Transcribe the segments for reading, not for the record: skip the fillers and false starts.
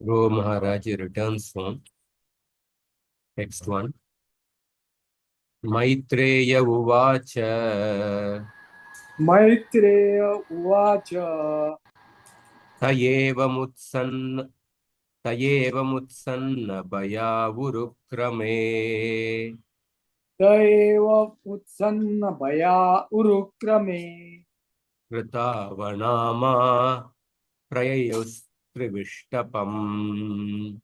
Dhruva Maharaj returns home. Next one. Maitreya Uvacha Maitreya Uvacha Tayevamutsanna Bhayavurukrame Taeva Utsanna Bhaya Urukrame Kritavanama Prayayostrivishtapam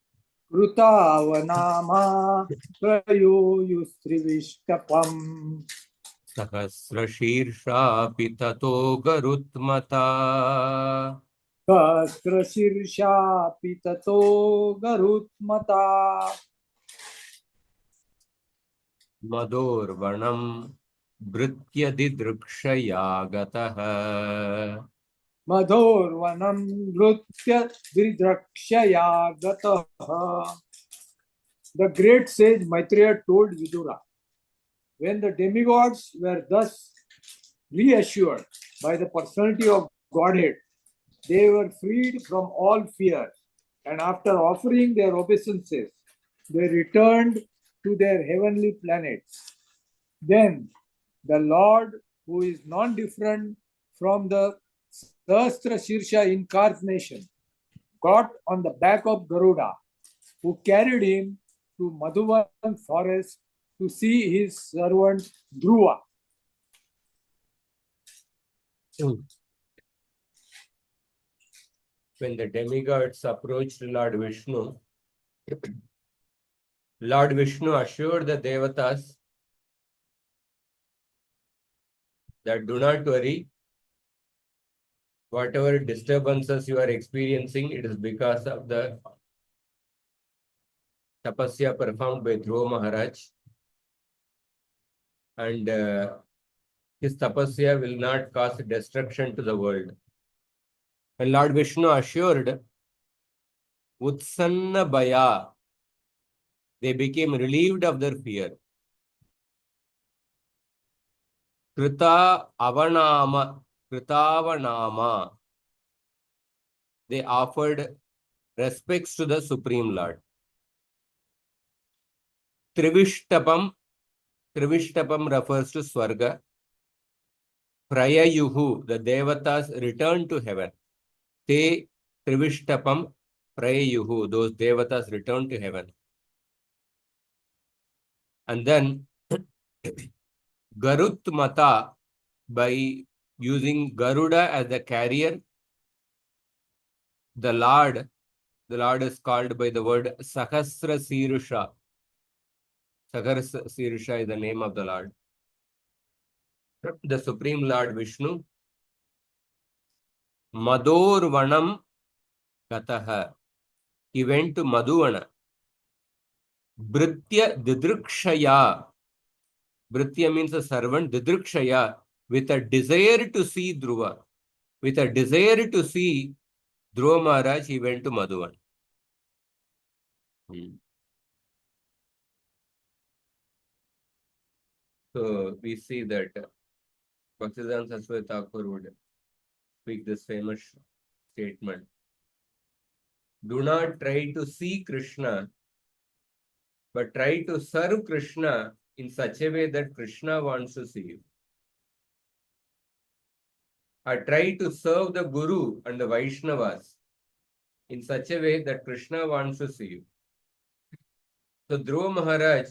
Krutavanama Prayoyustrivishkapam Sahasrashirshapi Tato Garutmata Kaskrashirsha Pitato Garutmata Madorvanam Bhrityadidrukshayagataha Madhurvanam Nrutya Dridrakshaya Gataha. The great sage Maitreya told Vidura, when the demigods were thus reassured by the personality of Godhead, they were freed from all fear, and after offering their obeisances, they returned to their heavenly planets. Then the Lord, who is non different from the Sahasra Shirsha incarnation, got on the back of Garuda, who carried him to Madhuvan forest to see his servant Dhruva. When the demigods approached Lord Vishnu, Lord Vishnu assured the Devatas that do not worry, whatever disturbances you are experiencing, it is because of the tapasya performed by Dhruva Maharaj, and his tapasya will not cause destruction to the world. And Lord Vishnu assured Utsanna Bhaya, they became relieved of their fear. Kritavanama, they offered respects to the Supreme Lord. Trivishtapam refers to Swarga. Prayayuhu, the Devatas returned to heaven. Te Trivishtapam Prayayuhu, those Devatas returned to heaven. And then Garutmata, by using Garuda as the carrier, the Lord is called by the word Sahasra Sirusha. Sahasra Sirusha is the name of the Lord. The Supreme Lord Vishnu. Madhurvanam Gataha. He went to Madhuvana. Bhritya Didrikshaya. Bhritya means a servant. Didrikshaya, with a desire to see Dhruva. With a desire to see Dhruva Maharaj, he went to Madhuvana. So we see that Bhaktisiddhanta Saraswati Thakur would speak this famous statement. Do not try to see Krishna, but try to serve Krishna in such a way that Krishna wants to see you. Or try to serve the Guru and the Vaishnavas in such a way that Krishna wants to see you. So Dhruva Maharaj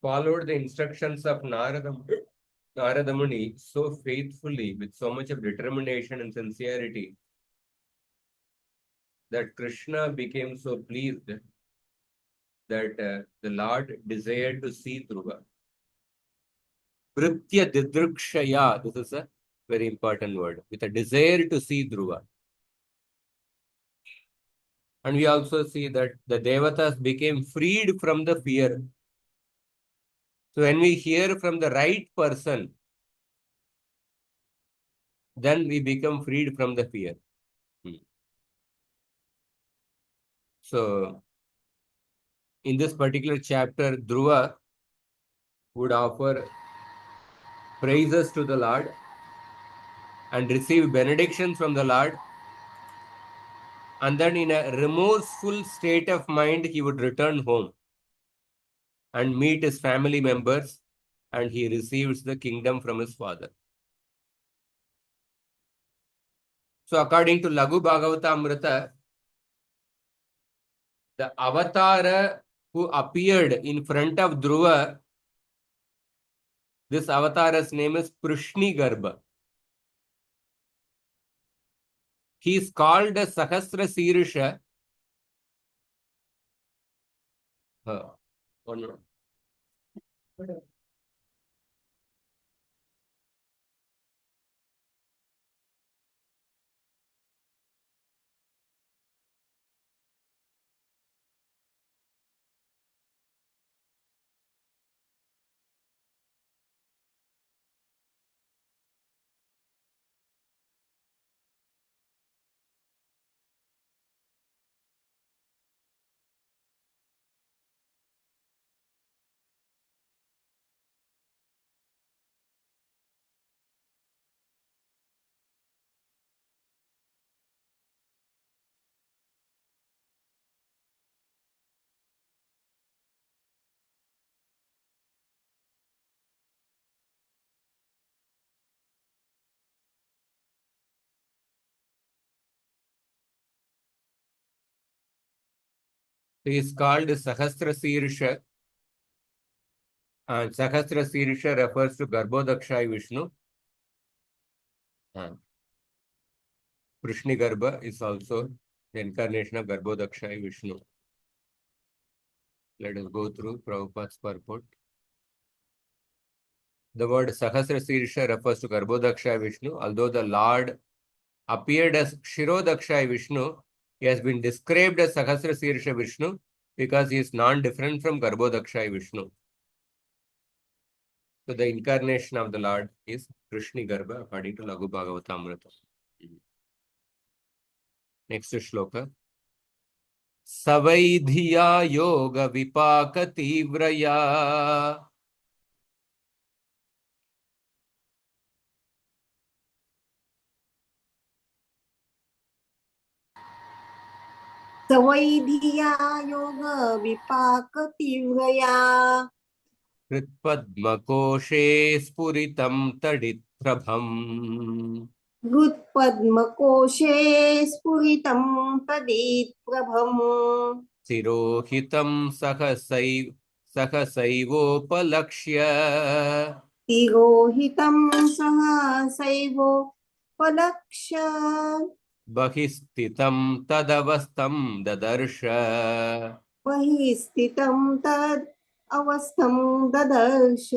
followed the instructions of Narada Muni so faithfully, with so much of determination and sincerity, that Krishna became so pleased that the Lord desired to see Dhruva. Pritya Didrikshaya, this is a very important word, with a desire to see Dhruva. And we also see that the Devatas became freed from the fear. So when we hear from the right person, then we become freed from the fear. So in this particular chapter, Dhruva would offer praises to the Lord and receive benedictions from the Lord And then in a remorseful state of mind, he would return home and meet his family members, and he receives the kingdom from his father. So according to Laghu Bhagavatamrita, the avatar who appeared in front of Dhruva, this avatar's name is Prishni Garbha. He is called as Sahasra Sirisha. One minute. He is called Sahasra Sirisha, and Sahasra Sirisha refers to Garbhodakshai Vishnu. Prishni Garbha is also the incarnation of Garbhodakshai Vishnu. Let us go through Prabhupada's purport. The word Sahasra Sirisha refers to Garbhodakshai Vishnu. Although the Lord appeared as Shirodakshai Vishnu, he has been described as Sahasra Sirisha Vishnu because he is non-different from Garbhodakshai Vishnu. So the incarnation of the Lord is Prishni Garbha according to Laghu Bhagavatamrita. Next shloka. Savaidhiya yoga vipaka tivraya. सवैधिया योग विपाक तीव्रया कृत्पद्मकोशे स्फुरितं तडित्रभम् हृत्पद्मकोशे स्फुरितं तदिप्रभम् तिरोहितं सहसैवोपलक्ष्य तिरोहितं सहसैवोपलक्ष्य बहिस्थितं तदवस्थं ददर्श. बहिः स्थितं तद् अवस्थं ददर्श.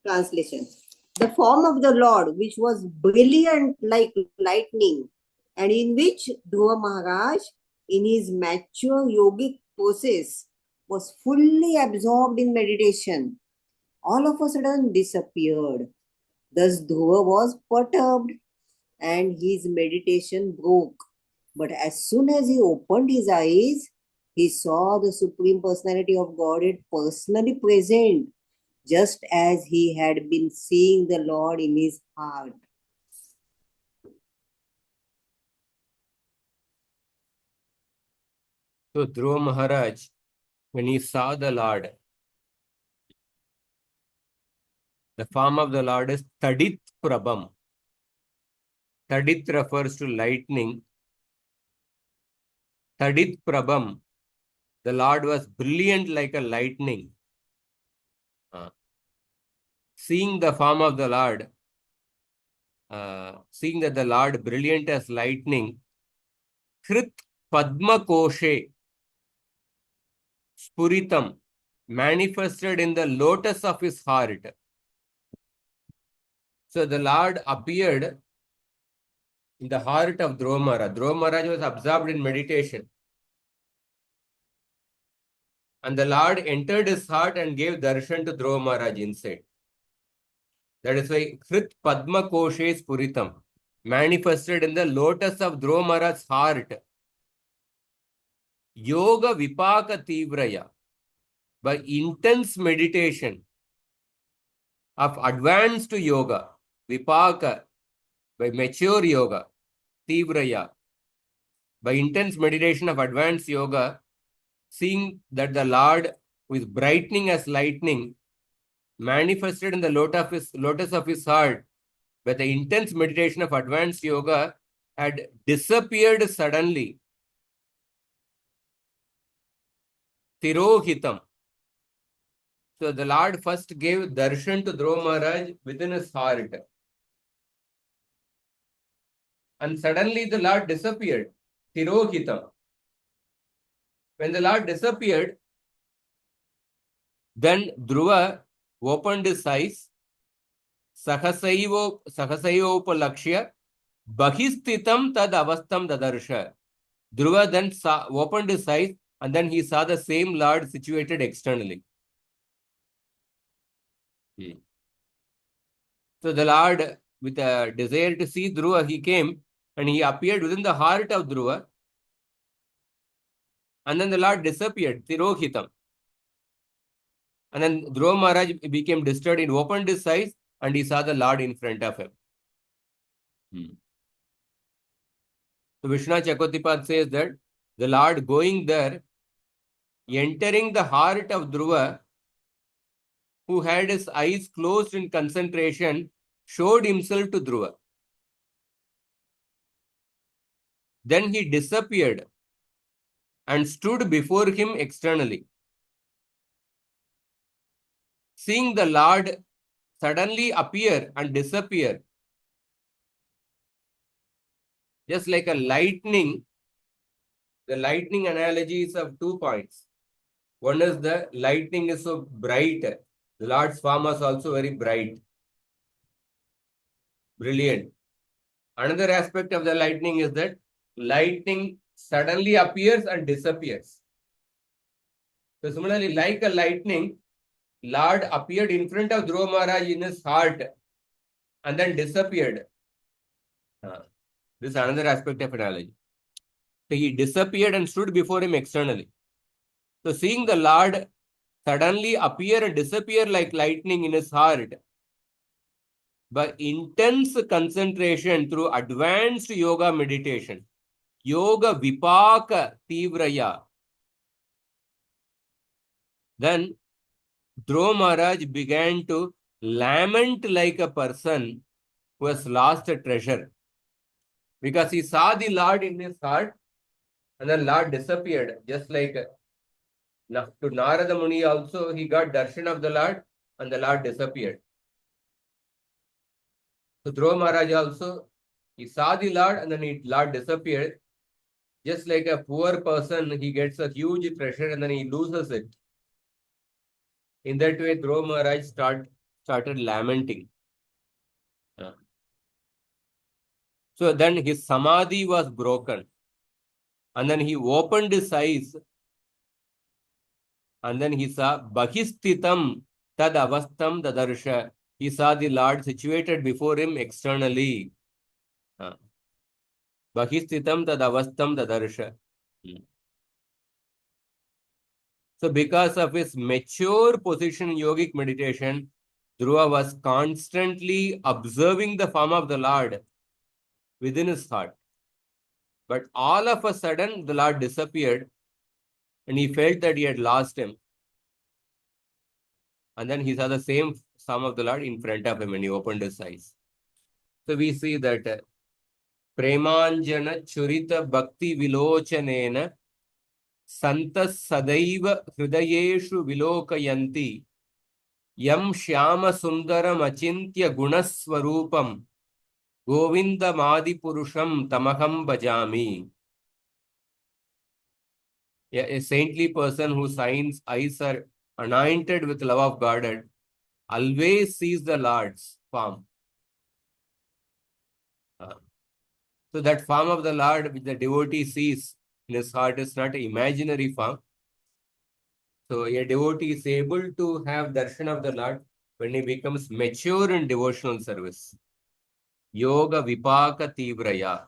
Translation. The form of the Lord, which was brilliant like lightning, and in which Dhruva Maharaj, in his mature yogic process, was fully absorbed in meditation, all of a sudden disappeared. Thus Dhruva was perturbed and his meditation broke. But as soon as he opened his eyes, he saw the Supreme Personality of Godhead personally present, just as he had been seeing the Lord in his heart. So Dhruva Maharaj, when he saw the Lord, the form of the Lord is Tadit Prabham. Tadit refers to lightning. Tadit Prabham, the Lord was brilliant like a lightning. Seeing the form of the Lord, seeing that the Lord brilliant as lightning, Krit Padma Koshe Spuritam manifested in the lotus of his heart. So the Lord appeared in the heart of Dhruva Maharaj. Dhruva Maharaj was absorbed in meditation. And the Lord entered his heart and gave darshan to Dhruva Maharaj inside. That is why Krit Padma Koshe Spuritam manifested in the lotus of Dhruva Maharaj's heart. Yoga Vipaka Tivraya, by intense meditation of advanced yoga, Vipaka, by mature yoga, Tivraya, by intense meditation of advanced yoga, seeing that the Lord, who is brightening as lightning, manifested in the lotus of his heart, by the intense meditation of advanced yoga, had disappeared suddenly. Tirohitam. So the Lord first gave darshan to Dhruva Maharaj within his heart. And suddenly the Lord disappeared. Tirohitam. When the Lord disappeared, then Dhruva opened his eyes, Sahasaiopalakshya, Bahistitam tad avastam dadarsha. Dhruva then opened his eyes and then he saw the same Lord situated externally. So the Lord, with a desire to see Dhruva, he came and he appeared within the heart of Dhruva. And then the Lord disappeared, Tirohitam. And then Dhruva Maharaj became disturbed. He opened his eyes and he saw the Lord in front of him. So Vishnu Chakotipad says that the Lord going there, entering the heart of Dhruva, who had his eyes closed in concentration, showed himself to Dhruva. Then he disappeared and stood before him externally. Seeing the Lord suddenly appear and disappear, just like a lightning, the lightning analogy is of 2 points. One is the lightning is so bright. The Lord's form was also very bright, brilliant. Another aspect of the lightning is that lightning suddenly appears and disappears. So similarly, like a lightning, Lord appeared in front of Dhruva Maharaj in his heart and then disappeared. This is another aspect of analogy. So he disappeared and stood before him externally. So seeing the Lord suddenly appear and disappear like lightning in his heart, by intense concentration through advanced yoga meditation, yoga vipaka tivraya, then Dhruva Maharaj began to lament like a person who has lost a treasure. Because he saw the Lord in his heart and then Lord disappeared. Just like to Narada Muni also, he got darshan of the Lord and the Lord disappeared. So Dhruva Maharaj also, he saw the Lord and then the Lord disappeared. Just like a poor person, he gets a huge treasure and then he loses it. In that way, Dhruva Maharaj started lamenting. So then his samadhi was broken. And then he opened his eyes. And then he saw Bahistitam tad avastam dadarsha. He saw the Lord situated before him externally. Bahistitam tad avastam dadarsha. So because of his mature position in yogic meditation, Dhruva was constantly observing the form of the Lord within his heart. But all of a sudden, the Lord disappeared and he felt that he had lost him. And then he saw the same form of the Lord in front of him and he opened his eyes. So we see that Premanjana Churita Bhakti Vilochanena Santas Sadaiva Hridayeshu Vilokayanti Yam Shyama Sundaram Achintya Gunaswarupam Govinda Madi Purusham Tamaham Bhajami. A saintly person whose eyes are anointed with love of God always sees the Lord's form. So that form of the Lord which the devotee sees in his heart is not an imaginary form. So a devotee is able to have darshan of the Lord when he becomes mature in devotional service. Yoga vipaka tivraya.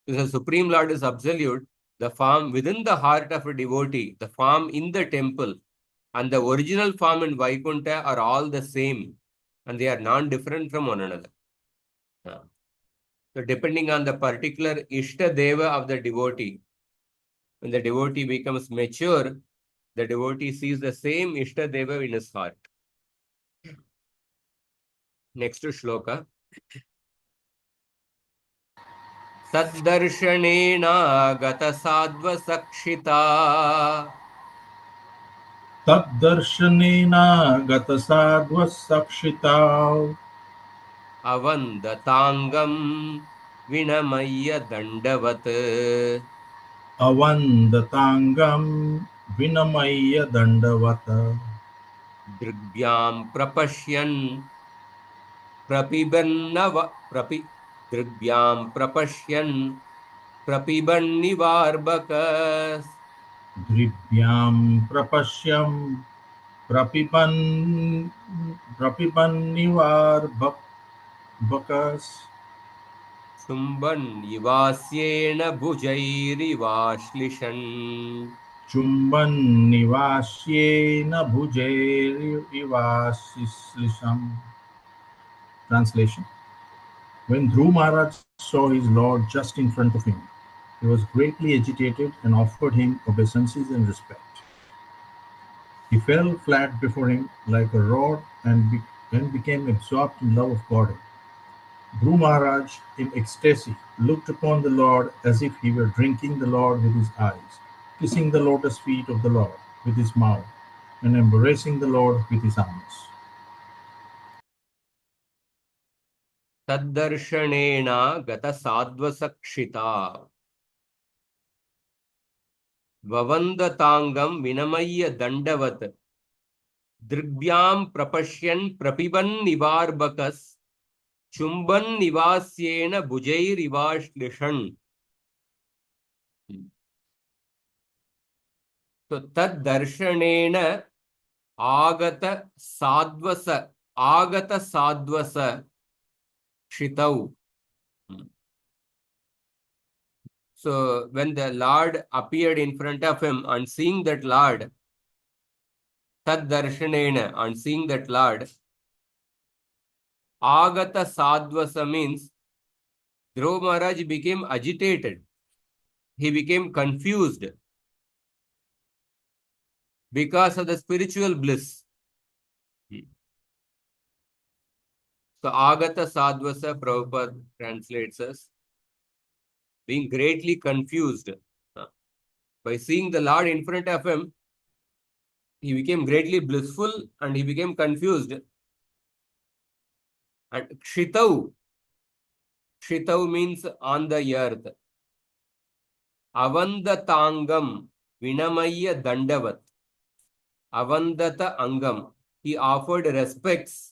The Supreme Lord is absolute. The form within the heart of a devotee, the form in the temple, and the original form in Vaikuntha are all the same. And they are non-different from one another. So depending on the particular Ishta Deva of the devotee, when the devotee becomes mature, the devotee sees the same Ishta Deva in his heart. Next shloka. Saddarshanena gata sadva sakshita Taddarshanena gatasadvasakshita avandatangam vinamaya dandavat avandatangam vinamaya dandavata dribhyam prapashyan prapibannava dribhyam prapashyan prapibannivarbakas. dribhyam prapashyam prapipan prapipannivar bakas Sumban ivasyena bhujairivaashlishan. chumban nivasyena bhujairivasislisam. Translation. When Dhruva Maharaj saw his Lord just in front of him, he was greatly agitated and offered him obeisances and respect. He fell flat before him like a rod and became absorbed in love of God. Dhruva Maharaj, in ecstasy, looked upon the Lord as if he were drinking the Lord with his eyes, kissing the lotus feet of the Lord with his mouth, and embracing the Lord with his arms. Taddarshanena gata sadvasakshita vavandatangam vinamaya dandavat dribhyam prapashyan prapiban nivarbakas chumban nivasyena bhujairivashlishan. So taddarshanena agata sadvasa shitau. So when the Lord appeared in front of him, and seeing that Lord, tad darshanena, and seeing that Lord, agata sadvasa means Dhruva Maharaj became agitated. He became confused because of the spiritual bliss. So agata sadvasa, Prabhupada translates as being greatly confused. By seeing the Lord in front of him, he became greatly blissful and he became confused. And kshitau means on the earth. Avandatangam vinamaya dandavat. Avandata angam. He offered respects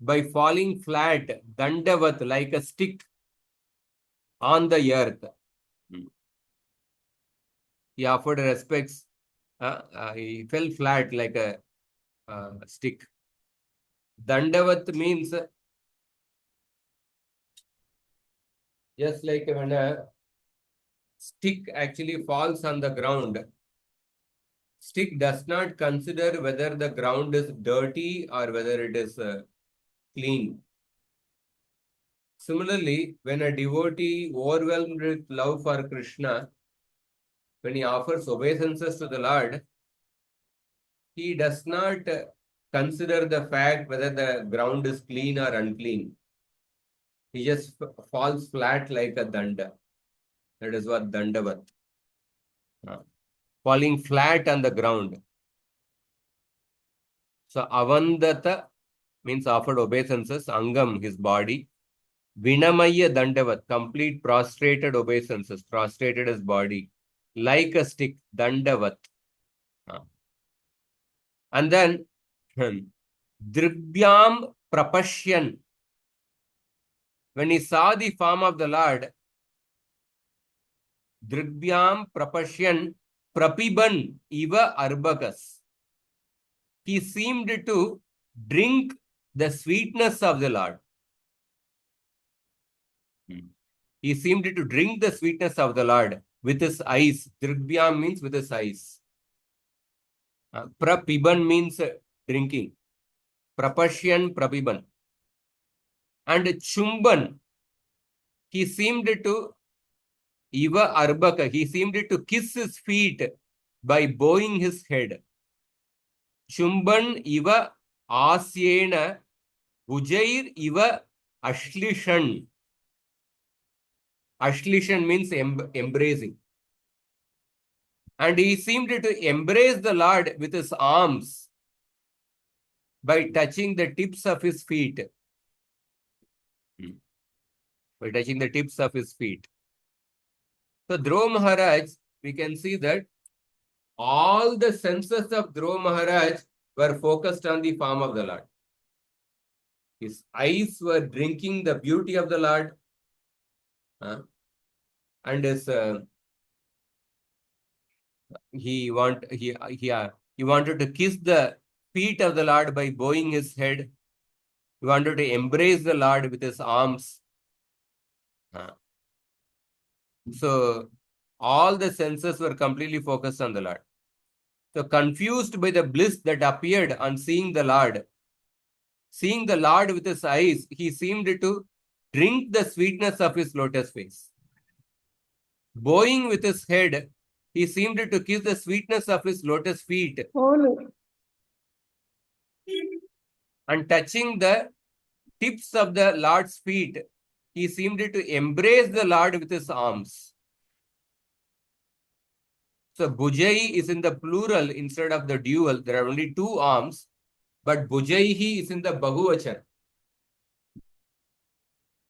by falling flat, dandavat, like a stick on the earth. He offered respects. He fell flat like a stick. Dandavat means just like when a stick actually falls on the ground. Stick does not consider whether the ground is dirty or whether it is clean. Similarly, when a devotee overwhelmed with love for Krishna, when he offers obeisances to the Lord, he does not consider the fact whether the ground is clean or unclean. He just falls flat like a danda. That is what dandavat. Falling flat on the ground. So avandata means offered obeisances, angam, his body. Vinamaya dandavat, complete prostrated obeisances, prostrated his body, like a stick, dandavat. And then, dribhyam prapashyan. When he saw the form of the Lord, dribhyam prapashyan prapiban iva arbakas. He seemed to drink the sweetness of the Lord. He seemed to drink the sweetness of the Lord with his eyes. Dribhyam means with his eyes. Prapiban means drinking. Prapashyan, prapiban. And chumban. he seemed to Iva Arbaka, he seemed to kiss his feet by bowing his head. Chumban Iva Asyena Bujair Iva Ashlishan. Ashlishan means embracing. And he seemed to embrace the Lord with his arms by touching the tips of his feet. By touching the tips of his feet. So Dhruva Maharaj, we can see that all the senses of Dhruva Maharaj were focused on the form of the Lord. His eyes were drinking the beauty of the Lord. And his he wanted to kiss the feet of the Lord by bowing his head. He wanted to embrace the Lord with his arms. So all the senses were completely focused on the Lord. So confused by the bliss that appeared on seeing the Lord with his eyes, he seemed to drink the sweetness of his lotus face. Bowing with his head, he seemed to kiss the sweetness of his lotus feet. And touching the tips of the Lord's feet, he seemed to embrace the Lord with his arms. So Bhujai is in the plural instead of the dual. There are only two arms, but Bhujaihi is in the Bahuvachan.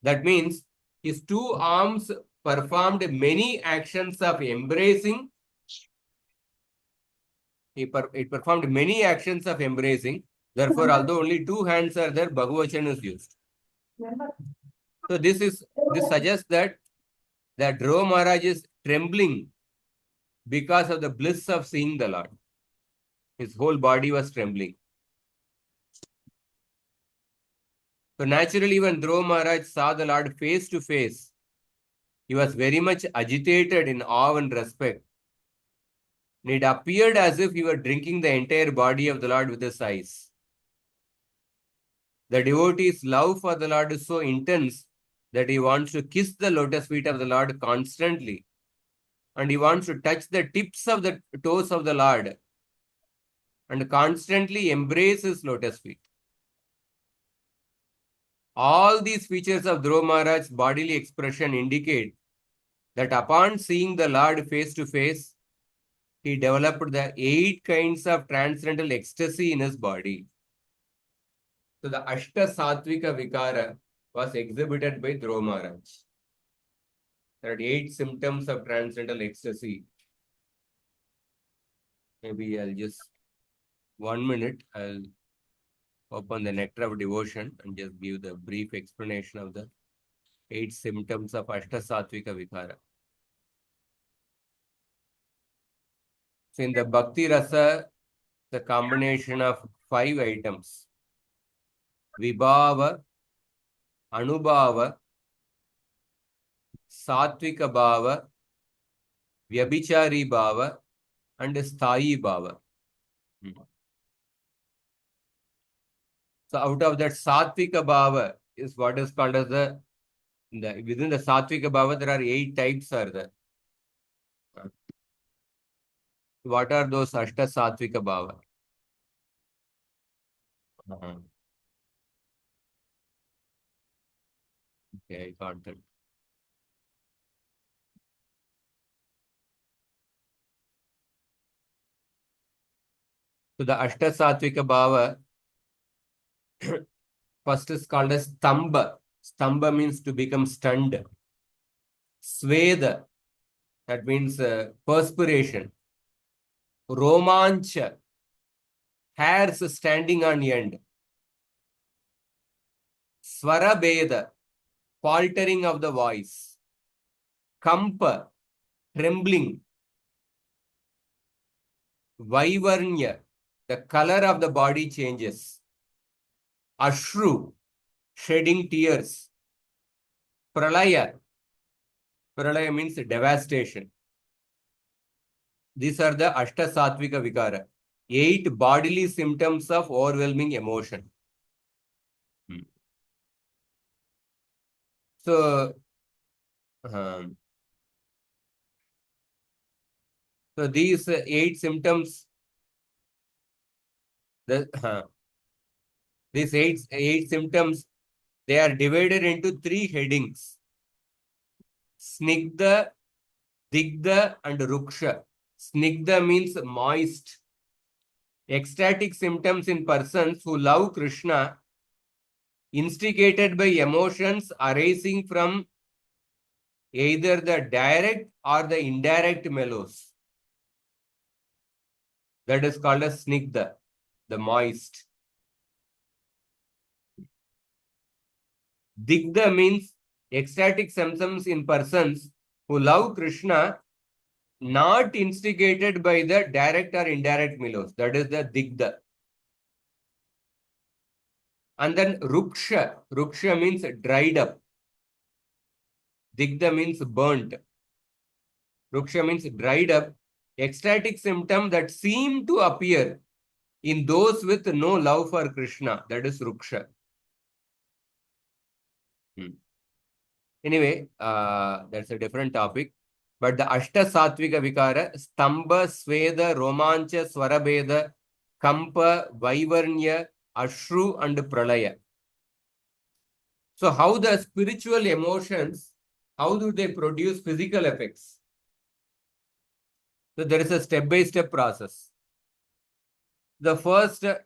That means his two arms performed many actions of embracing. It performed many actions of embracing. Therefore, although only two hands are there, Bahuvachan is used. So this suggests that Dhruva Maharaj is trembling because of the bliss of seeing the Lord. His whole body was trembling. So naturally, when Dhruva Maharaj saw the Lord face to face, he was very much agitated in awe and respect. And it appeared as if he were drinking the entire body of the Lord with his eyes. The devotee's love for the Lord is so intense that he wants to kiss the lotus feet of the Lord constantly. And he wants to touch the tips of the toes of the Lord and constantly embrace his lotus feet. All these features of Dhruva Maharaj's bodily expression indicate that upon seeing the Lord face to face, he developed the 8 kinds of transcendental ecstasy in his body. So the Ashta Sattvika Vikara was exhibited by Dhruva Maharaj. There are 8 symptoms of transcendental ecstasy. Maybe I'll just 1 minute. I'll open the Nectar of Devotion and just give the brief explanation of the 8 symptoms of Ashta Sattvika Vikara. So in the Bhakti Rasa, the combination of 5 items. Vibhava, Anubhava, Sattvika Bhava, Vyabhichari Bhava, and Sthayi Bhava. So out of that Sattvika Bhava is what is called as within the Sattvika Bhava, there are 8 types are there. What are those Ashta Sattvika Bhava? Okay, I got that. So the Ashta Sattvika Bhava, first is called as Stamba. Stamba means to become stunned. Sveda, that means perspiration. Romancha, hairs standing on end. Swarabheda, faltering of the voice. Kampa, trembling. Vaivarnya, the color of the body changes. Ashru, shedding tears. Pralaya, pralaya means devastation. These are the Ashta Sattvika Vikara. 8 bodily symptoms of overwhelming emotion. So, So these 8 symptoms, these eight symptoms, they are divided into 3 headings: Snigdha, Digdha, and Ruksha. Snigdha means moist. Ecstatic symptoms in persons who love Krishna, instigated by emotions arising from either the direct or the indirect mellows. That is called as Snigdha, the moist. Digdha means ecstatic symptoms in persons who love Krishna, not instigated by the direct or indirect mellows. That is the Digdha. And then Ruksha. Ruksha means dried up. Digdha means burnt. Ruksha means dried up. Ecstatic symptom that seem to appear in those with no love for Krishna. That is Ruksha. Anyway, that's a different topic. But the Ashta Satvika Vikara, Stamba, Sweda, Romancha, Swarabeda, Kampa, Vaivarnya, Ashru, and Pralaya. So how the spiritual emotions, how do they produce physical effects? So there is a step-by-step process. The first, a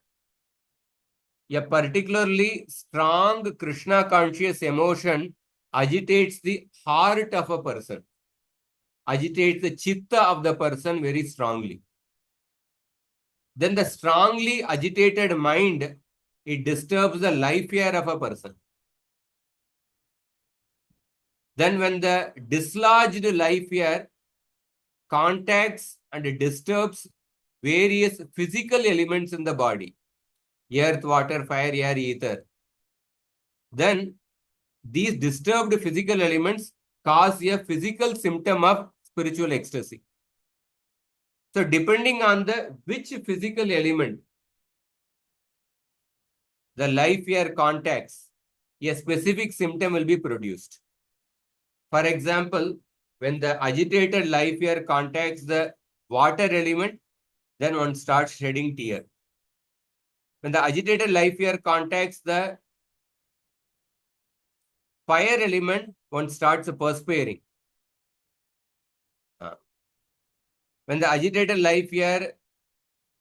particularly strong Krishna conscious emotion agitates the heart of a person, agitates the chitta of the person very strongly. Then the strongly agitated mind, it disturbs the life air of a person. Then when the dislodged life air contacts and disturbs various physical elements in the body, earth, water, fire, air, ether, then these disturbed physical elements cause a physical symptom of spiritual ecstasy. So depending on the which physical element the life air contacts, a specific symptom will be produced. For example, when the agitated life air contacts the water element, then one starts shedding tear. When the agitated life air contacts the fire element, one starts perspiring. When the agitated life air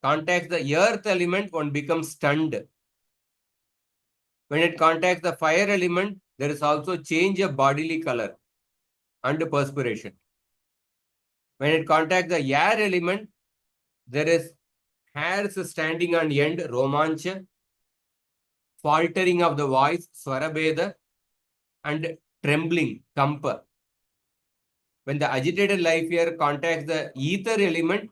contacts the earth element, one becomes stunned. When it contacts the fire element, there is also change of bodily color and perspiration. When it contacts the air element, there is hairs standing on end, romancha, faltering of the voice, swarabeda, and trembling, kampa. When the agitated life air contacts the ether element,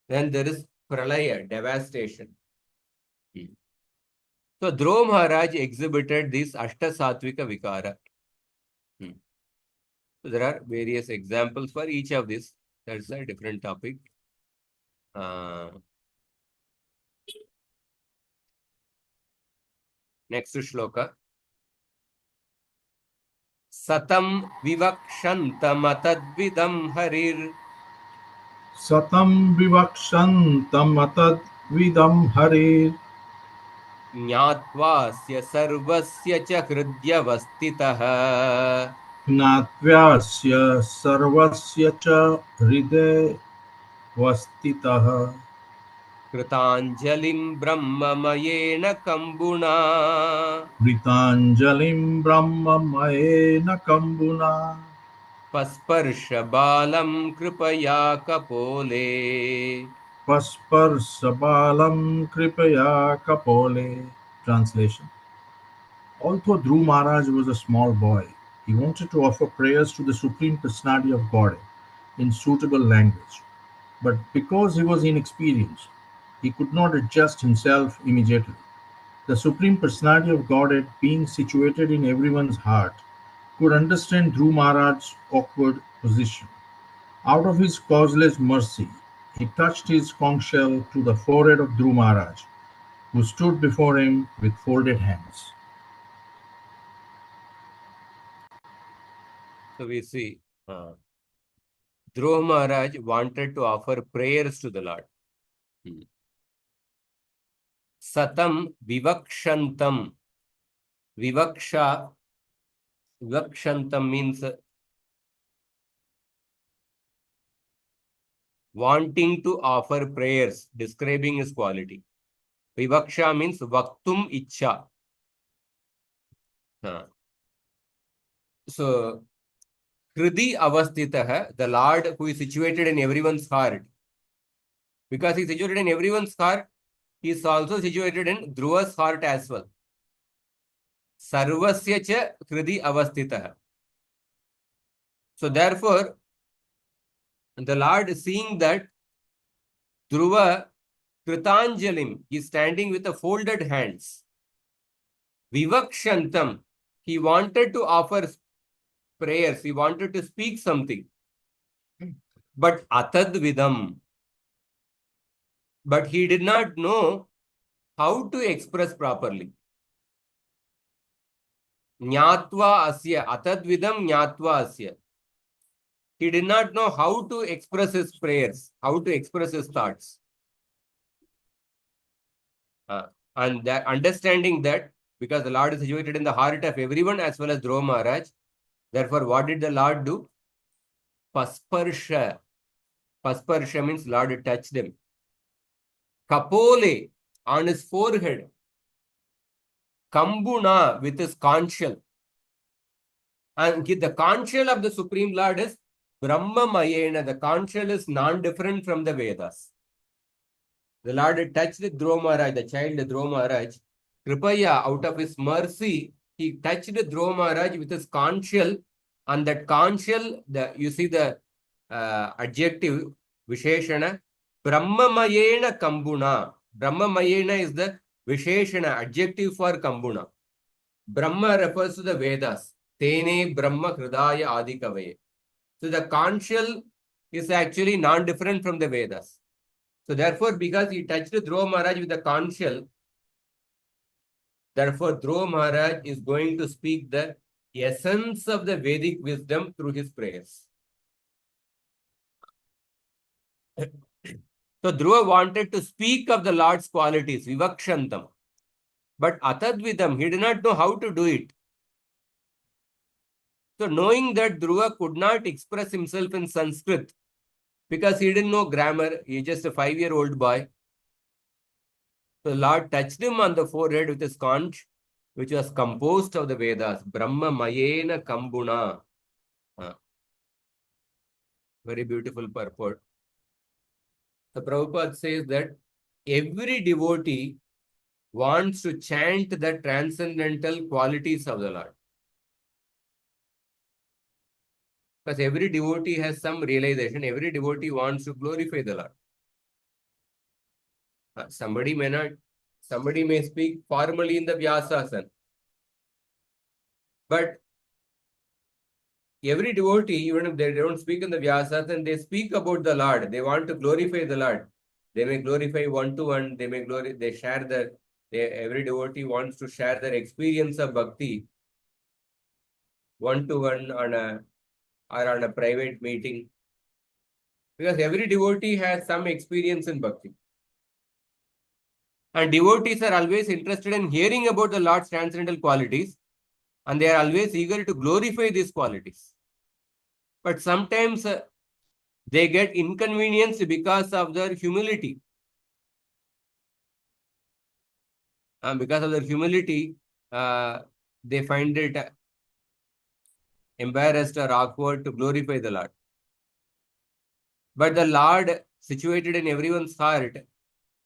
then there is pralaya, devastation. So Dhruva Maharaj exhibited this Ashta Satvika Vikara. So there are various examples for each of these. That's a different topic. Next shloka. Satam vivakshantamatadvidam harir. Satam vivakshantam atadvidam harir. Jnatvasya sarvasya cha hridyavastitah. Jnatvasya sarvasya cha hriday vastitah. Kritanjalim brahmamayena kambuna. Kritanjalim brahmamayena kambuna. Pasparsha balam kripaya kapole. Paspar sabalam kripaya kapole. Translation. Although Dhruva Maharaj was a small boy, he wanted to offer prayers to the Supreme Personality of Godhead in suitable language. But because he was inexperienced, he could not adjust himself immediately. The Supreme Personality of Godhead, being situated in everyone's heart, could understand Dhruva Maharaj's awkward position. Out of his causeless mercy, he touched his conch shell to the forehead of Dhruva Maharaj, who stood before him with folded hands. So we see Dhruva Maharaj wanted to offer prayers to the Lord. Satam vivakshantam. Vivakshantam means wanting to offer prayers, describing his quality. Vivaksha means vaktum ichcha. So, Kridi avastitaha, the Lord who is situated in everyone's heart. Because he is situated in everyone's heart, he is also situated in Dhruva's heart as well. Sarvasya cha Kridi avastitaha. So, therefore, the Lord seeing that Dhruva Kritanjalim is standing with the folded hands. Vivakshantam, he wanted to offer prayers, he wanted to speak something. But atadvidam, but he did not know how to express properly. Jnatva asya, atadvidam jnatva asya. He did not know how to express his prayers, how to express his thoughts. And that, understanding that, because the Lord is situated in the heart of everyone as well as Dhruva Maharaj, therefore, what did the Lord do? Pasparsha. Pasparsha means Lord touched them. Kapole, on his forehead. Kambuna, with his conch shell. And the conch shell of the Supreme Lord is Brahma Mayena. The conch shell is non-different from the Vedas. The Lord touched Dhruva Maharaj, the child Dhruva Maharaj. Kripaya, out of his mercy, he touched Dhruva Maharaj with his conch shell. And that conch shell, you see the adjective, Visheshana, Brahmamayena Kambuna. Brahmamayena is the Visheshana, adjective for Kambuna. Brahma refers to the Vedas. Tene Brahma Hridaya Adikavaye. So the conch shell is actually non-different from the Vedas. So therefore, because he touched Dhruva Maharaj with the conch shell, therefore Dhruva Maharaj is going to speak the essence of the Vedic wisdom through his prayers. So Dhruva wanted to speak of the Lord's qualities, Vivakshantam. But Atadvidam, he did not know how to do it. So knowing that Dhruva could not express himself in Sanskrit, because he didn't know grammar, he's just a 5-year-old boy. So the Lord touched him on the forehead with his conch, which was composed of the Vedas. Brahma Mayena Kambuna. Very beautiful purport. The Prabhupada says that every devotee wants to chant the transcendental qualities of the Lord. Because every devotee has some realization, every devotee wants to glorify the Lord. Somebody may speak formally in the Vyasasana. But every devotee, even if they don't speak in the Vyasasana, they speak about the Lord. They want to glorify the Lord. They may glorify one-to-one. They share every devotee wants to share their experience of bhakti one-to-one on a private meeting. Because every devotee has some experience in bhakti. And devotees are always interested in hearing about the Lord's transcendental qualities, and they are always eager to glorify these qualities. But sometimes they get inconvenienced because of their humility. And because of their humility, they find it embarrassed or awkward to glorify the Lord. But the Lord, situated in everyone's heart,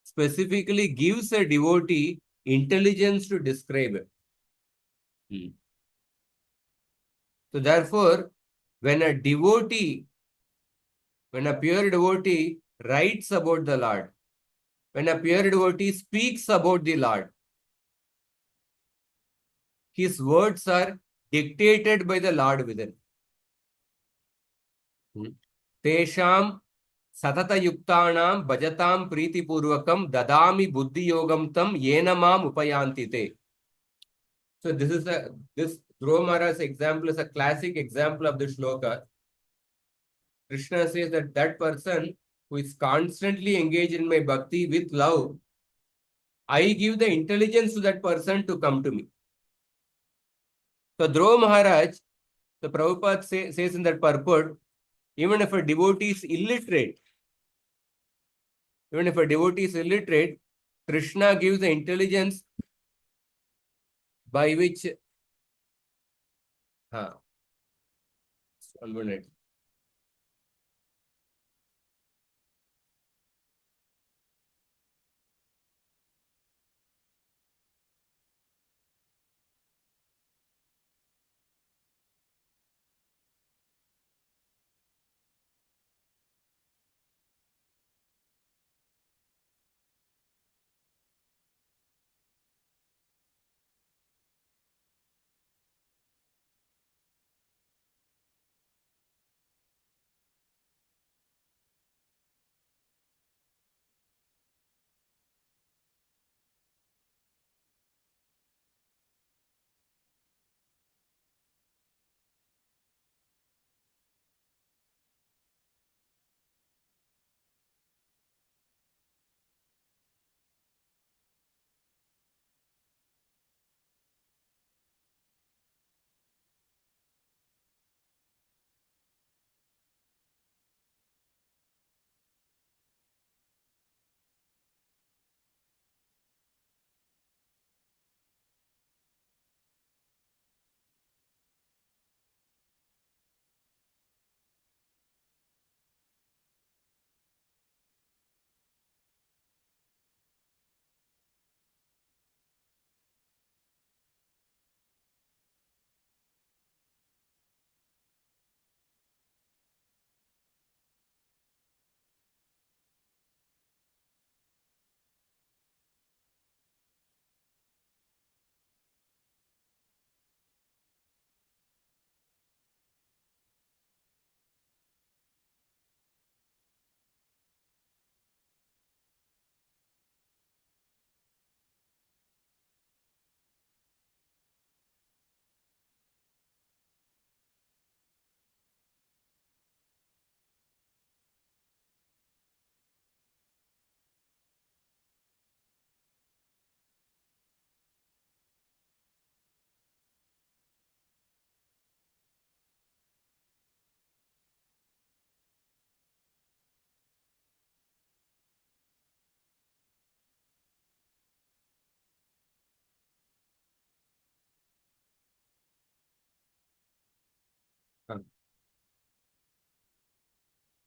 specifically gives a devotee intelligence to describe it. So therefore, when a pure devotee writes about the Lord, when a pure devotee speaks about the Lord, his words are dictated by the Lord within. Tesham satata yuktanam bhajatam priti purvakam dadami buddhi yogam tam yenamam upayantite. So this Dhruva Maharaj's example is a classic example of the shloka. Krishna says that that person who is constantly engaged in my bhakti with love, I give the intelligence to that person to come to me. So Dhruva Maharaj, the Prabhupada says in that purport, even if a devotee is illiterate, Krishna gives the intelligence by which 1 minute.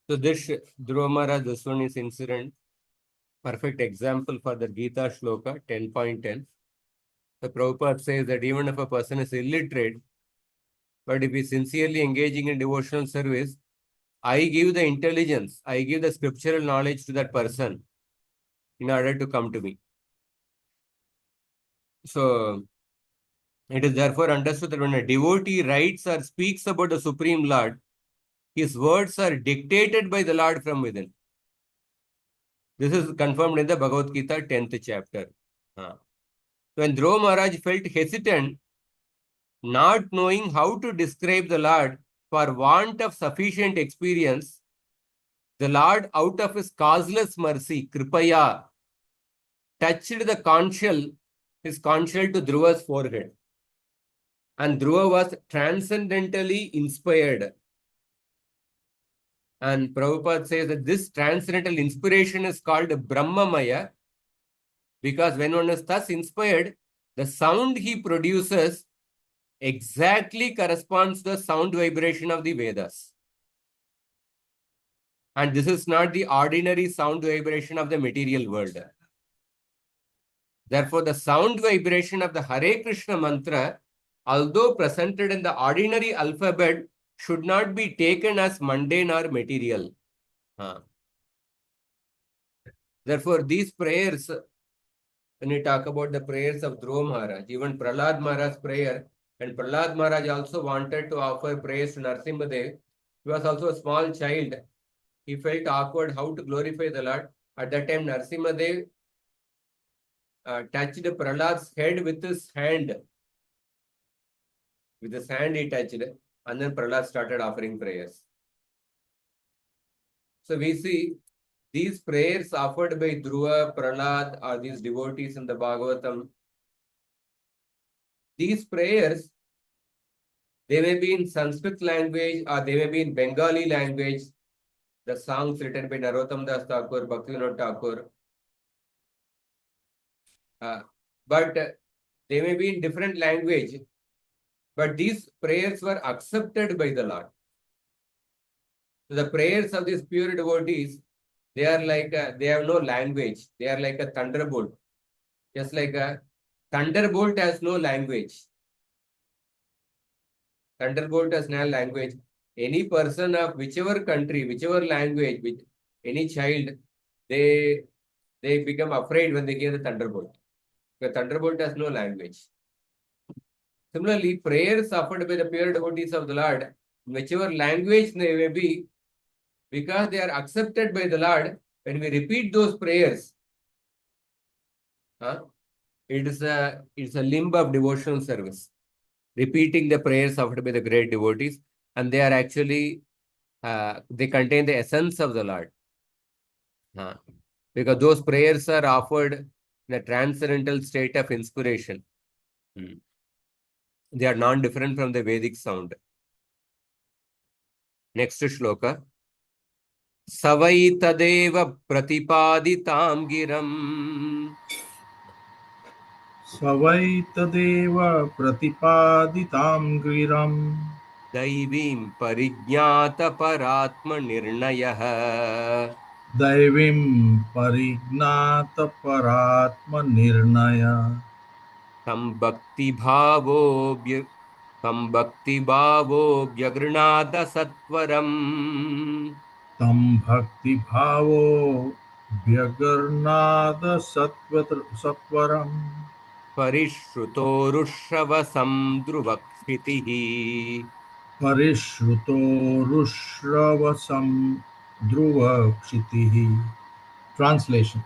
So this Dhruva Maharaj, this one is incident, perfect example for the Gita shloka 10.10. The Prabhupada says that even if a person is illiterate, but if he is sincerely engaging in devotional service, I give the intelligence, I give the scriptural knowledge to that person in order to come to me. So it is therefore understood that when a devotee writes or speaks about the Supreme Lord, his words are dictated by the Lord from within. This is confirmed in the Bhagavad Gita 10th chapter. When Dhruva Maharaj felt hesitant, not knowing how to describe the Lord for want of sufficient experience, the Lord, out of his causeless mercy, Kripaya, touched his conchal to Dhruva's forehead. And Dhruva was transcendentally inspired. And Prabhupada says that this transcendental inspiration is called Brahmamaya, because when one is thus inspired, the sound he produces exactly corresponds to the sound vibration of the Vedas. And this is not the ordinary sound vibration of the material world. Therefore, the sound vibration of the Hare Krishna mantra, although presented in the ordinary alphabet, should not be taken as mundane or material. Therefore, these prayers, when we talk about the prayers of Dhruva Maharaj, even Prahlad Maharaj's prayer, and Prahlad Maharaj also wanted to offer praise to Narasimhadev. He was also a small child. He felt awkward how to glorify the Lord. At that time, Narasimhadev touched Prahlad's head with his hand. With the sand he touched, and then Prahlad started offering prayers. So we see these prayers offered by Dhruva, Prahlad, or these devotees in the Bhagavatam. These prayers, they may be in Sanskrit language or they may be in Bengali language. The songs written by Narottam Das Thakur, Bhaktivinoda Thakur. But they may be in different language. But these prayers were accepted by the Lord. So the prayers of these pure devotees, they are like, they have no language. They are like a thunderbolt. Just like a thunderbolt has no language. Thunderbolt has no language. Any person of whichever country, whichever language, with any child, they become afraid when they hear the thunderbolt. The thunderbolt has no language. Similarly, prayers offered by the pure devotees of the Lord, whichever language they may be, because they are accepted by the Lord, when we repeat those prayers, it is a limb of devotional service. Repeating the prayers offered by the great devotees, and they are actually, they contain the essence of the Lord. Because those prayers are offered in a transcendental state of inspiration. They are non-different from the Vedic sound. Next shloka. Savai tadeva pratipaditam giram. Savai tadeva pratipaditam giram. Daivim parijnata paratma nirnayah. Daivim parignata paratma nirnaya. Tam bhakti bhavo vyagrnata satvaram. Tam bhakti bhavo vyagarnada satvaram. Parishrutorushavasam druvakshitihi. Parishruto Rushravasam Dhruva Kshitihi. Translation.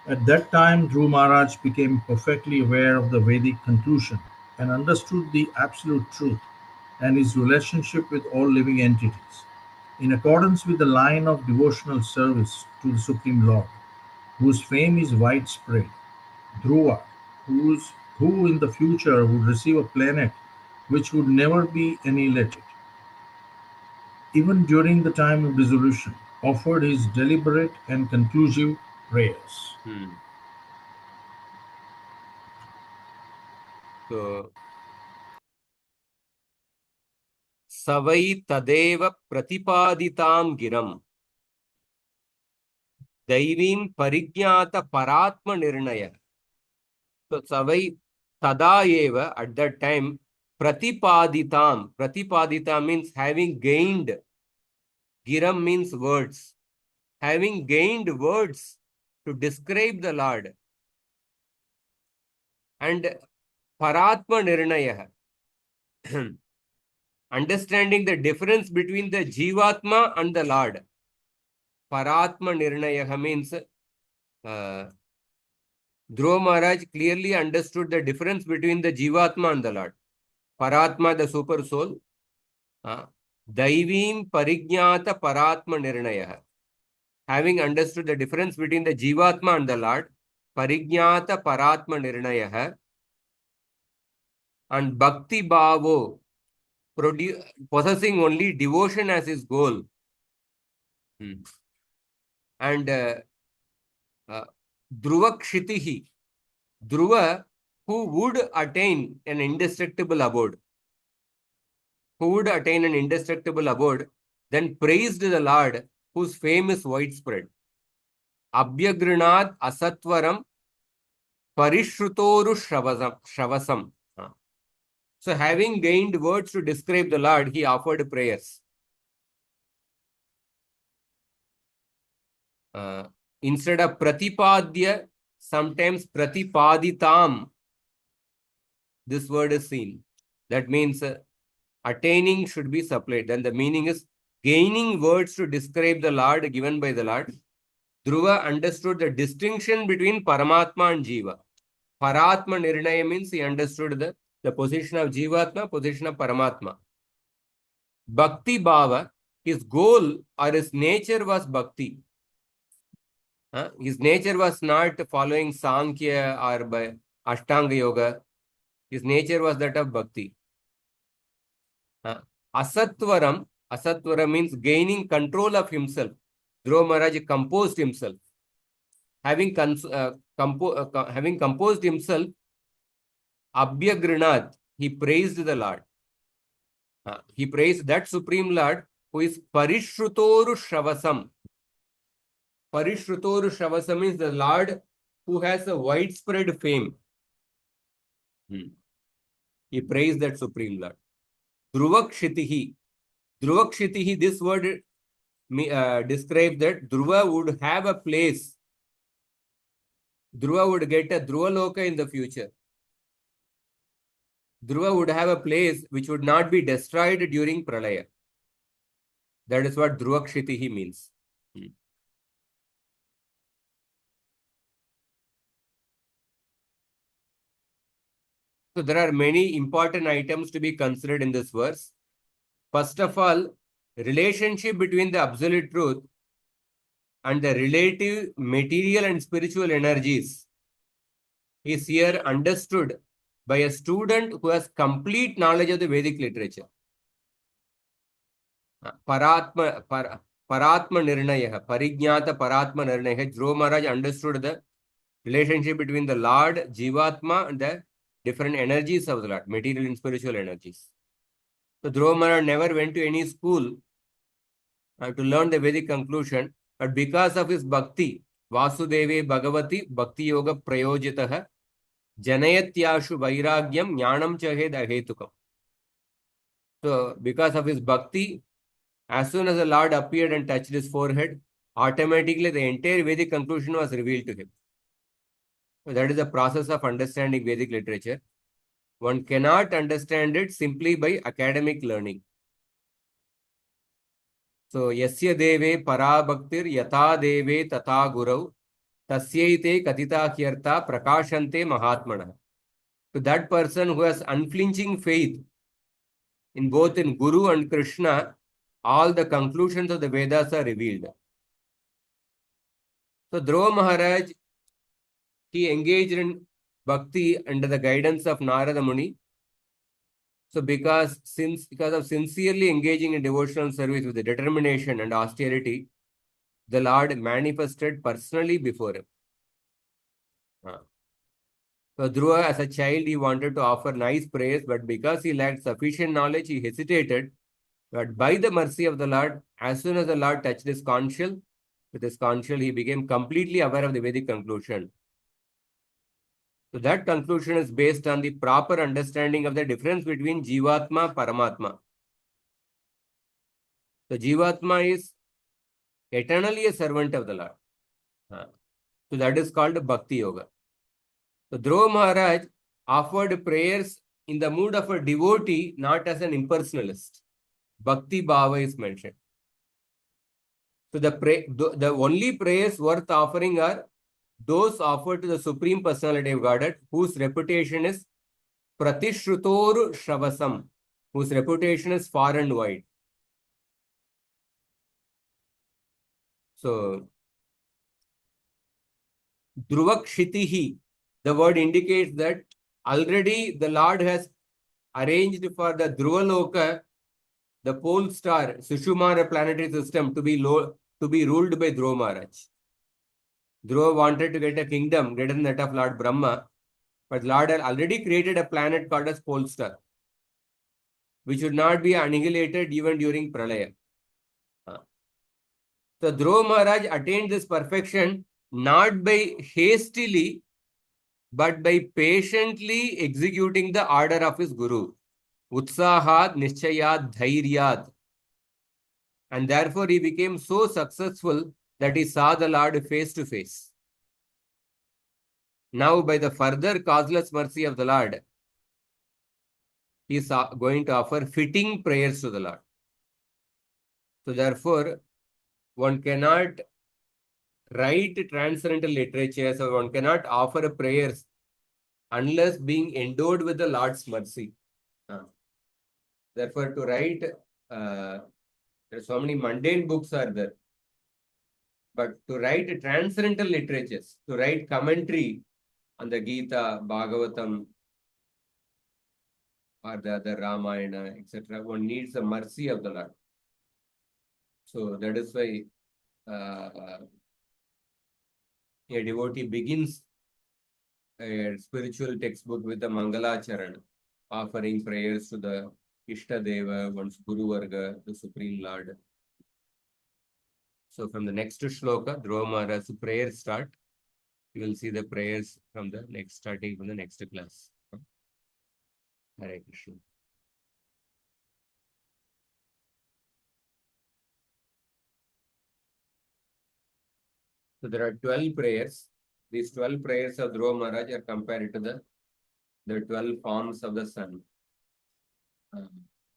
At that time, Dhruva Maharaj became perfectly aware of the Vedic conclusion and understood the absolute truth and his relationship with all living entities. In accordance with the line of devotional service to the Supreme Lord, whose fame is widespread, Dhruva, who in the future would receive a planet which would never be annihilated, even during the time of dissolution, offered his deliberate and conclusive prayers. So, Savai tadeva pratipaditam giram. Daivim parijnata paratma nirnaya. So, Savai tada eva, at that time, pratipaditam. Pratipadita means having gained. Giram means words. Having gained words to describe the Lord. And paratma nirnaya. Understanding the difference between the Jivatma and the Lord. Paratma nirnaya means Dhruva Maharaj clearly understood the difference between the Jivatma and the Lord. Paratma, the super soul. Daivim parijnata paratma nirnaya. Having understood the difference between the Jivatma and the Lord, parijnata paratma nirnaya. And bhakti bhavo, possessing only devotion as his goal. And Dhruva Kshitihi, Dhruva, who would attain an indestructible abode. Who would attain an indestructible abode, then praised the Lord, whose fame is widespread. Abhyagrinad asatvaram parishrutoru shavasam. So having gained words to describe the Lord, he offered prayers. Instead of pratipadya, sometimes pratipaditam, this word is seen. That means attaining should be supplied. Then the meaning is gaining words to describe the Lord given by the Lord. Dhruva understood the distinction between Paramatma and Jiva. Paratma Nirnaya means he understood the the position of Jivatma, position of Paramatma. Bhakti Bhava, his goal or his nature was Bhakti. His nature was not following Sankhya or by Ashtanga Yoga. His nature was that of Bhakti. Asatvaram, Asatvaram means gaining control of himself. Dhruva Maharaj composed himself. Having composed himself, Abhyagrinat, he praised the Lord. He praised that Supreme Lord who is Parishrutoru Shavasam. Parishrutoru Shavasam means the Lord who has a widespread fame. He praised that Supreme Lord. Dhruvakshitihi. Dhruvakshitihi, this word describes that Dhruva would have a place. Dhruva would get a Dhruvaloka in the future. Dhruva would have a place which would not be destroyed during Pralaya. That is what Dhruvakshitihi means. So there are many important items to be considered in this verse. First of all, relationship between the absolute truth and the relative material and spiritual energies is here understood by a student who has complete knowledge of the Vedic literature. Paratma Nirnaya, Parijnata Paratma Nirnaya. Dhruva Maharaj understood the relationship between the Lord, Jivatma, and the different energies of the Lord, material and spiritual energies. So Dhruva Maharaj never went to any school to learn the Vedic conclusion, but because of his bhakti, Vasudeve Bhagavati Bhakti Yoga Prayojitaha Janayatyashu Vairagyam Jnanam Chahed Ahetukam. So because of his bhakti, as soon as the Lord appeared and touched his forehead, automatically the entire Vedic conclusion was revealed to him. So that is the process of understanding Vedic literature. One cannot understand it simply by academic learning. So, Yasya Deve Parabhaktir Yata Deve Tata Gurau Tasyaite Katita Kyarta Prakashante Mahatmana. To that person who has unflinching faith in both in Guru and Krishna, all the conclusions of the Vedas are revealed. So, Dhruva Maharaj, he engaged in bhakti under the guidance of Narada Muni. So because of sincerely engaging in devotional service with the determination and austerity, the Lord manifested personally before him. So Dhruva, as a child, he wanted to offer nice praise, but because he lacked sufficient knowledge, he hesitated. But by the mercy of the Lord, as soon as the Lord touched his conchal, with his conchal, he became completely aware of the Vedic conclusion. So that conclusion is based on the proper understanding of the difference between Jivatma, Paramatma. So Jivatma is eternally a servant of the Lord. So that is called Bhakti Yoga. So Dhruva Maharaj offered prayers in the mood of a devotee, not as an impersonalist. Bhakti Bhava is mentioned. So the only prayers worth offering are those offered to the Supreme Personality of Godhead, whose reputation is Pratishrutoru Shavasam, whose reputation is far and wide. So, Dhruvakshitihi, the word indicates that already the Lord has arranged for the Dhruvaloka, the pole star, Sushumara planetary system, to be ruled by Dhruva Maharaj. Dhruva wanted to get a kingdom greater than that of Lord Brahma, but Lord had already created a planet called as pole star, which would not be annihilated even during Pralaya. So Dhruva Maharaj attained this perfection not by hastily, but by patiently executing the order of his Guru. Utsahat, Nischayat, Dhairyat. And therefore he became so successful that he saw the Lord face to face. Now, by the further causeless mercy of the Lord, he is going to offer fitting prayers to the Lord. So therefore, one cannot write transcendental literature, so one cannot offer prayers unless being endowed with the Lord's mercy. Therefore, to write, there are so many mundane books are there. But to write transcendental literatures, to write commentary on the Gita, Bhagavatam, or the other Ramayana, etc., one needs the mercy of the Lord. So that is why a devotee begins a spiritual textbook with a Mangalacharan, offering prayers to the Ishtadeva, one's Guru Varga, the Supreme Lord. So from the next shloka, Dhruva Maharaj's prayers start. You will see the prayers from the next, starting from the next class. Hare Krishna. So there are 12 prayers. These 12 prayers of Dhruva Maharaj are compared to the 12 forms of the sun.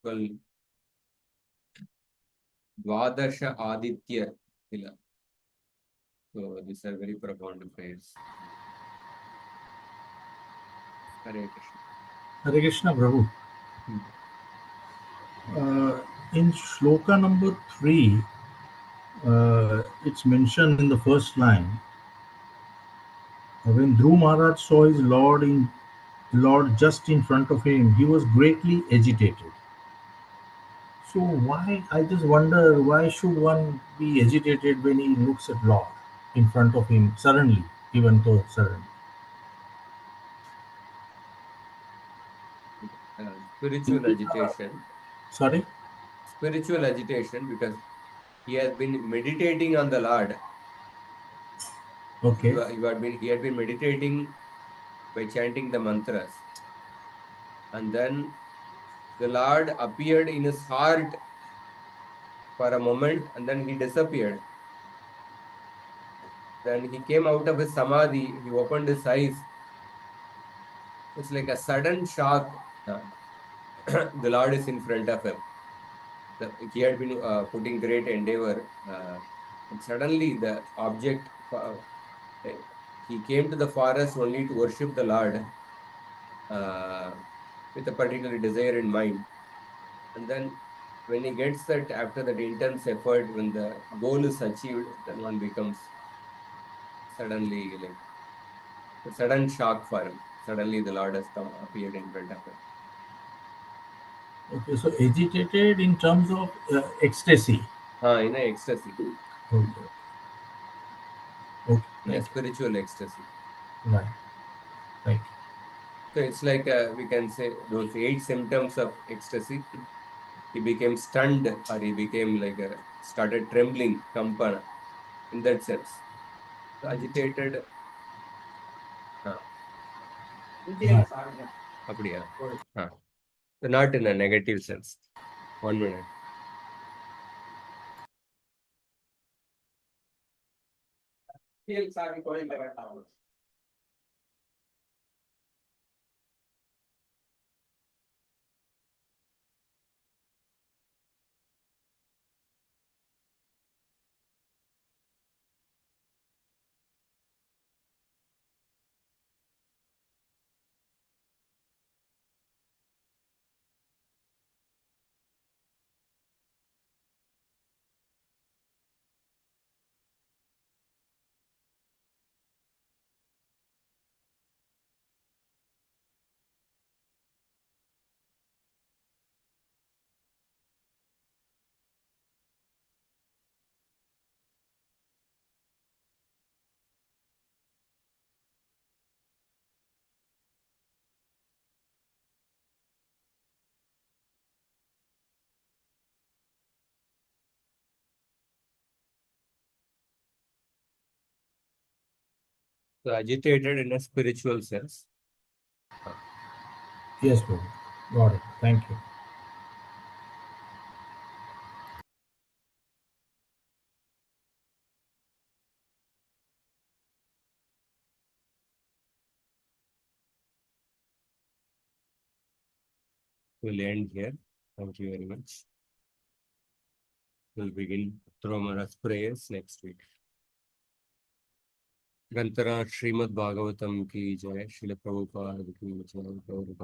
12 Dvadasha Aditya Tila. So these are very profound prayers. Hare Krishna. Hare Krishna, Prabhu. In shloka number 3, it's mentioned in the first line. When Dhruva Maharaj saw his Lord just in front of him, he was greatly agitated. So why, I just wonder, why should one be agitated when he looks at Lord in front of him suddenly, even though suddenly? Spiritual agitation. Sorry? Spiritual agitation, because he has been meditating on the Lord. Okay. He had been meditating by chanting the mantras. And then the Lord appeared in his heart for a moment, and then he disappeared. Then he came out of his samadhi, he opened his eyes. It's like a sudden shock. The Lord is in front of him. He had been putting great endeavor. And suddenly the object, he came to the forest only to worship the Lord with a particular desire in mind. And then when he gets that, after that intense effort, when the goal is achieved, then one becomes suddenly like a sudden shock for him. Suddenly the Lord has come, appeared in front of him. Okay, so agitated in terms of ecstasy. In a ecstasy, Okay. Okay. in a spiritual ecstasy. Right. Right. So it's like we can say those 8 symptoms of ecstasy. He became stunned, or he became like started trembling, kampana, in that sense. So agitated. Right. அப்படியா? Not in a negative sense. 1 minute. So agitated in a spiritual sense. Yes, Prabhu. Got it. Thank you. We'll end here. Thank you very much. We'll begin Dhruva Maharaj's prayers next week. ग्रंथराज Shrimad Bhagavatam की जय, श्रील प्रभुपाद की जय।